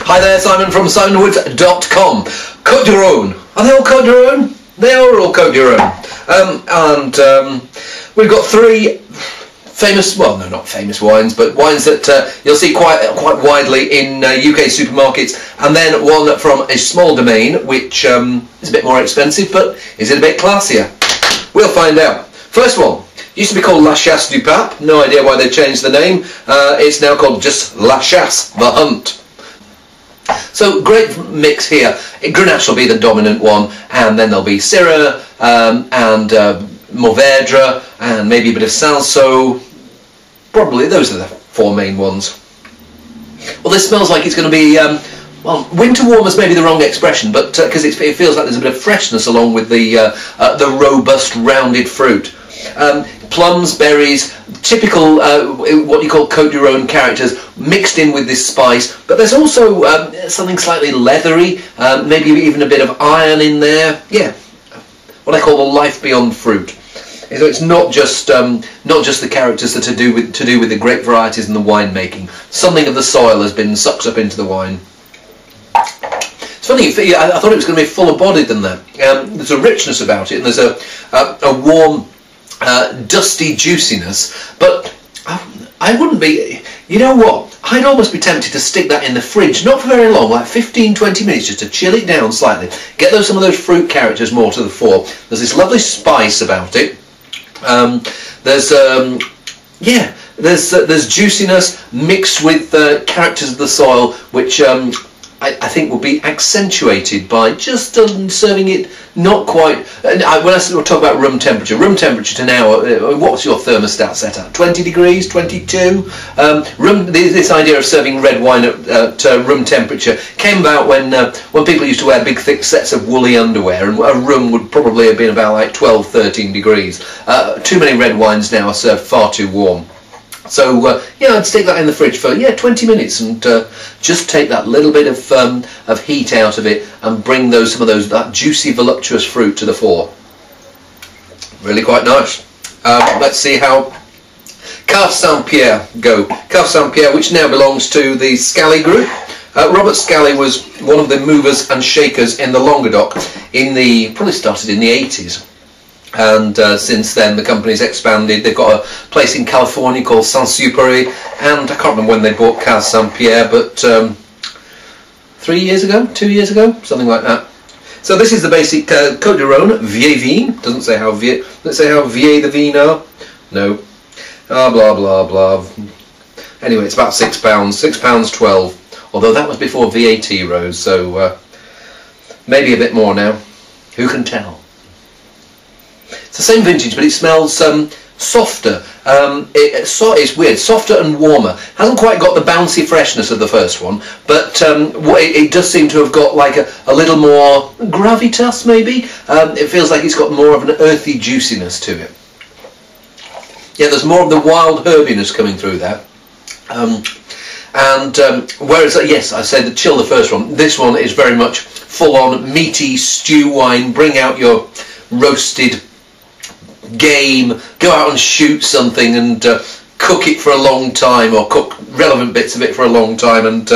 Hi there, Simon from simonwoods.com. Côtes du Rhône. Are they all Côtes du Rhône? They are all Côtes du Rhône. We've got three famous, well, no, not famous wines, but wines that you'll see quite widely in UK supermarkets, and then one from a small domain, which is a bit more expensive, but is it a bit classier? We'll find out. First one. Used to be called La Chasse du Pape. No idea why they changed the name. It's now called just La Chasse, the Hunt. So great mix here. Grenache will be the dominant one, and then there'll be Syrah and Mourvèdre, and maybe a bit of Cinsault. Probably those are the four main ones. Well, this smells like it's going to be well, winter warm is maybe the wrong expression, but because it feels like there's a bit of freshness along with the robust, rounded fruit. Plums, berries, typical what you call Côtes du Rhône characters mixed in with this spice, but there's also something slightly leathery, maybe even a bit of iron in there. Yeah, what I call the life beyond fruit. So it's not just the characters that are to do with the grape varieties and the winemaking. Something of the soil has been sucked up into the wine. It's funny, I thought it was going to be fuller bodied than that. There's a richness about it, and there's a warm, dusty juiciness, but I wouldn't be, you know what, I'd almost be tempted to stick that in the fridge, not for very long, like 15-20 minutes, just to chill it down slightly, get some of those fruit characters more to the fore. There's this lovely spice about it. There's juiciness mixed with characters of the soil, which I think will be accentuated by just serving it not quite. When I talk about room temperature to now, what's your thermostat set at? 20 degrees, 22? This idea of serving red wine at room temperature came about when people used to wear big thick sets of woolly underwear, and a room would probably have been about like 12, 13 degrees. Too many red wines now are served far too warm. So yeah, I'd stick that in the fridge for 20 minutes and just take that little bit of heat out of it and bring some of that juicy, voluptuous fruit to the fore. Really quite nice. Let's see how Cave Saint-Pierre go. Cave Saint-Pierre, which now belongs to the Scally Group. Robert Scally was one of the movers and shakers in the Languedoc. Probably started in the 80s. And since then the company's expanded. They've got a place in California called Saint-Supéré, and I can't remember when they bought Cave Saint-Pierre, but 3 years ago, 2 years ago, something like that. So this is the basic Côtes du Rhône Vieille Vin. Doesn't say how vieille. Let's say how vieille the vin are. No. Blah blah blah. Anyway, it's about £6, £6.12. Although that was before VAT rose, so maybe a bit more now. Who can tell? It's the same vintage, but it smells softer. It's weird, softer and warmer. Hasn't quite got the bouncy freshness of the first one, but it does seem to have got like a little more gravitas, maybe. It feels like it's got more of an earthy juiciness to it. Yeah, there's more of the wild herbiness coming through there. Whereas, yes, I said chill the first one. This one is very much full-on meaty stew wine. Bring out your roasted game, go out and shoot something and cook it for a long time, or cook relevant bits of it for a long time, and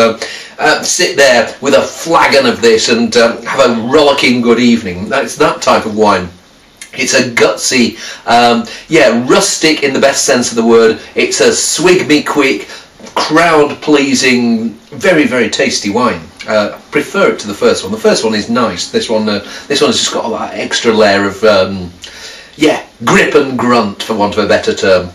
sit there with a flagon of this and have a rollicking good evening. It's that type of wine. It's a gutsy, yeah, rustic in the best sense of the word. It's a swig me quick, crowd pleasing, very, very tasty wine. Prefer it to the first one. The first one is nice. This one has just got that extra layer of yeah, grip and grunt, for want of a better term.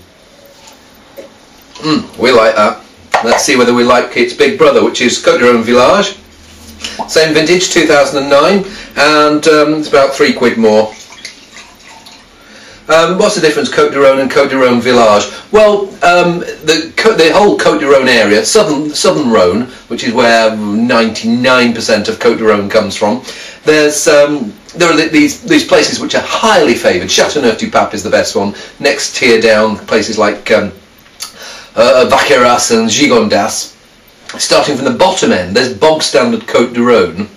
We like that. Let's see whether we like its big brother, which is Côtes du Rhône Village. Same vintage, 2009, and it's about £3 more. What's the difference, Côtes du Rhône and Côtes du Rhône Village? Well, the whole Côtes du Rhône area, southern Rhône, which is where 99% of Côtes du Rhône comes from, there are these places which are highly favoured. Châteauneuf-du-Pape is the best one. Next tier down, places like Vaqueras and Gigondas. Starting from the bottom end, there's bog standard Côtes du Rhône.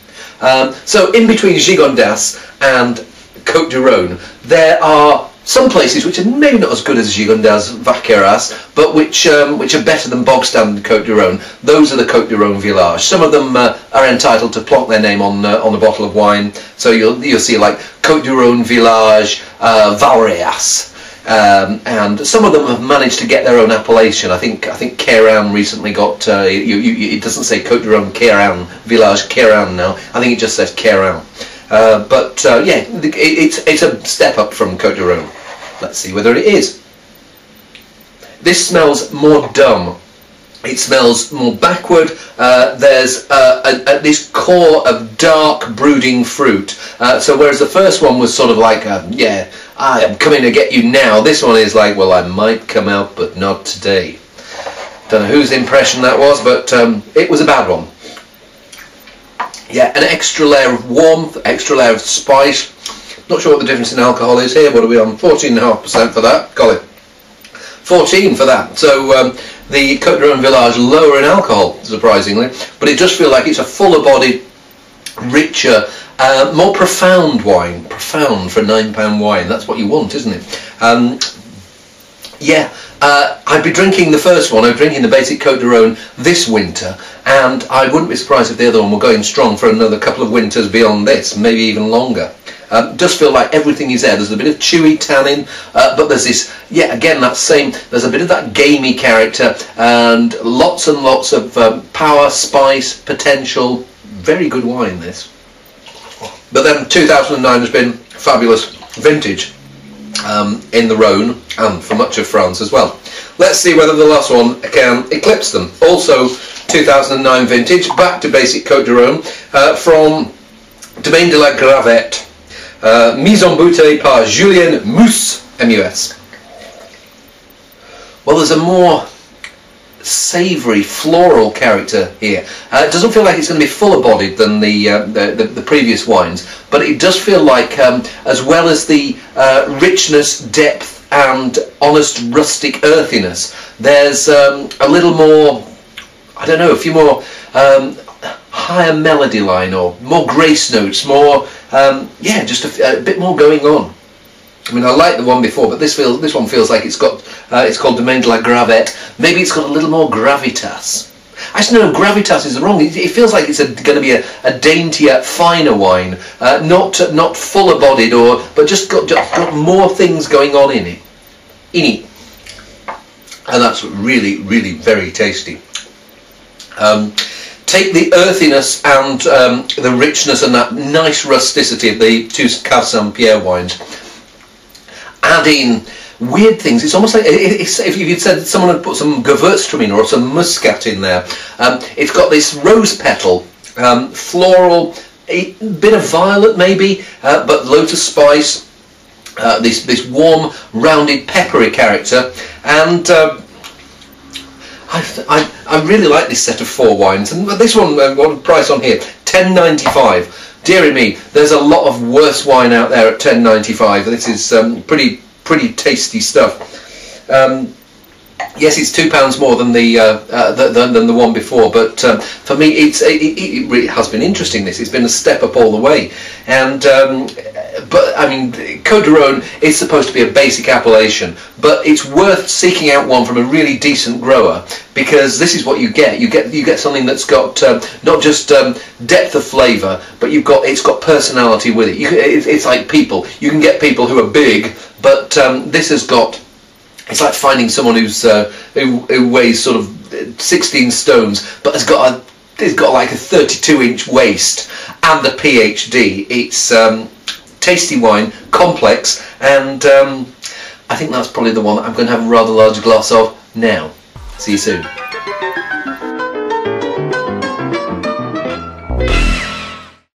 So in between Gigondas and Côtes du Rhône, there are some places which are maybe not as good as Gigondas Vaqueras, but which are better than bog standard Côtes du Rhône. Those are the Côtes du Rhône Village. Some of them are entitled to plonk their name on a bottle of wine. So you'll see like Côtes du Rhône Village Valréas. And some of them have managed to get their own appellation. I think Kéran recently got. It doesn't say Côtes du Rhône Kéran Village Kéran now. I think it just says Kéran. Yeah, it's a step up from Côtes du Rhône. Let's see whether it is. This smells more dumb. It smells more backward. There's this core of dark brooding fruit. So whereas the first one was sort of like, yeah, I am coming to get you now. This one is like, well, I might come out, but not today. Don't know whose impression that was, but it was a bad one. Yeah, an extra layer of warmth, extra layer of spice. Not sure what the difference in alcohol is here. What are we on? 14.5% for that. Golly. 14 for that. So the Côtes du Rhône Village lower in alcohol, surprisingly, but it does feel like it's a fuller bodied, richer, more profound wine. Profound for £9 wine. That's what you want, isn't it? Yeah, I'd be drinking the first one. I'm drinking the basic Côtes du Rhône this winter, and I wouldn't be surprised if the other one were going strong for another couple of winters beyond this, maybe even longer. Does feel like everything is there. There's a bit of chewy tannin, but there's this, yeah, again, that same, there's a bit of that gamey character, and lots of power, spice, potential. Very good wine, this. But then 2009 has been fabulous vintage in the Rhône and for much of France as well. Let's see whether the last one can eclipse them. Also 2009 vintage, back to basic Côtes du Rhône, from Domaine de la Gravette. Mise en bouteille par Julien Mus, M-U-S. Well, there's a more savoury, floral character here. It doesn't feel like it's going to be fuller bodied than the previous wines, but it does feel like, as well as the richness, depth, and honest rustic earthiness, there's a little more, I don't know, a few more higher melody line or more grace notes, more yeah, just a bit more going on. I mean, I like the one before, but this one feels like it's got it's called Domaine de la Gravette. Maybe it's got a little more gravitas. Actually, no, gravitas is wrong. It feels like it's going to be a daintier, finer wine, not fuller bodied, but just got more things going on in it. And that's really, really very tasty. Take the earthiness and the richness and that nice rusticity of the two Cave Saint-Pierre wines. Add in weird things. It's almost like if you'd said someone had put some Gewürztraminer or some muscat in there. It's got this rose petal, floral, a bit of violet maybe, but loads of spice. This warm, rounded, peppery character, and I really like this set of 4 wines. And this one, what price on here? £10.95. Dearie me, there's a lot of worse wine out there at £10.95. This is pretty tasty stuff. Yes, it's £2 more than the one before, but for me, it really has been interesting. It's been a step up all the way, and but I mean, Côtes du Rhône is supposed to be a basic appellation, but it's worth seeking out one from a really decent grower, because this is what you get. You get something that's got not just depth of flavour, but it's got personality with it. It's like people. You can get people who are big, but this has got. It's like finding someone who weighs sort of 16 stones, but has got like a 32-inch waist and a PhD. It's tasty wine, complex, and I think that's probably the one that I'm going to have a rather large glass of now. See you soon.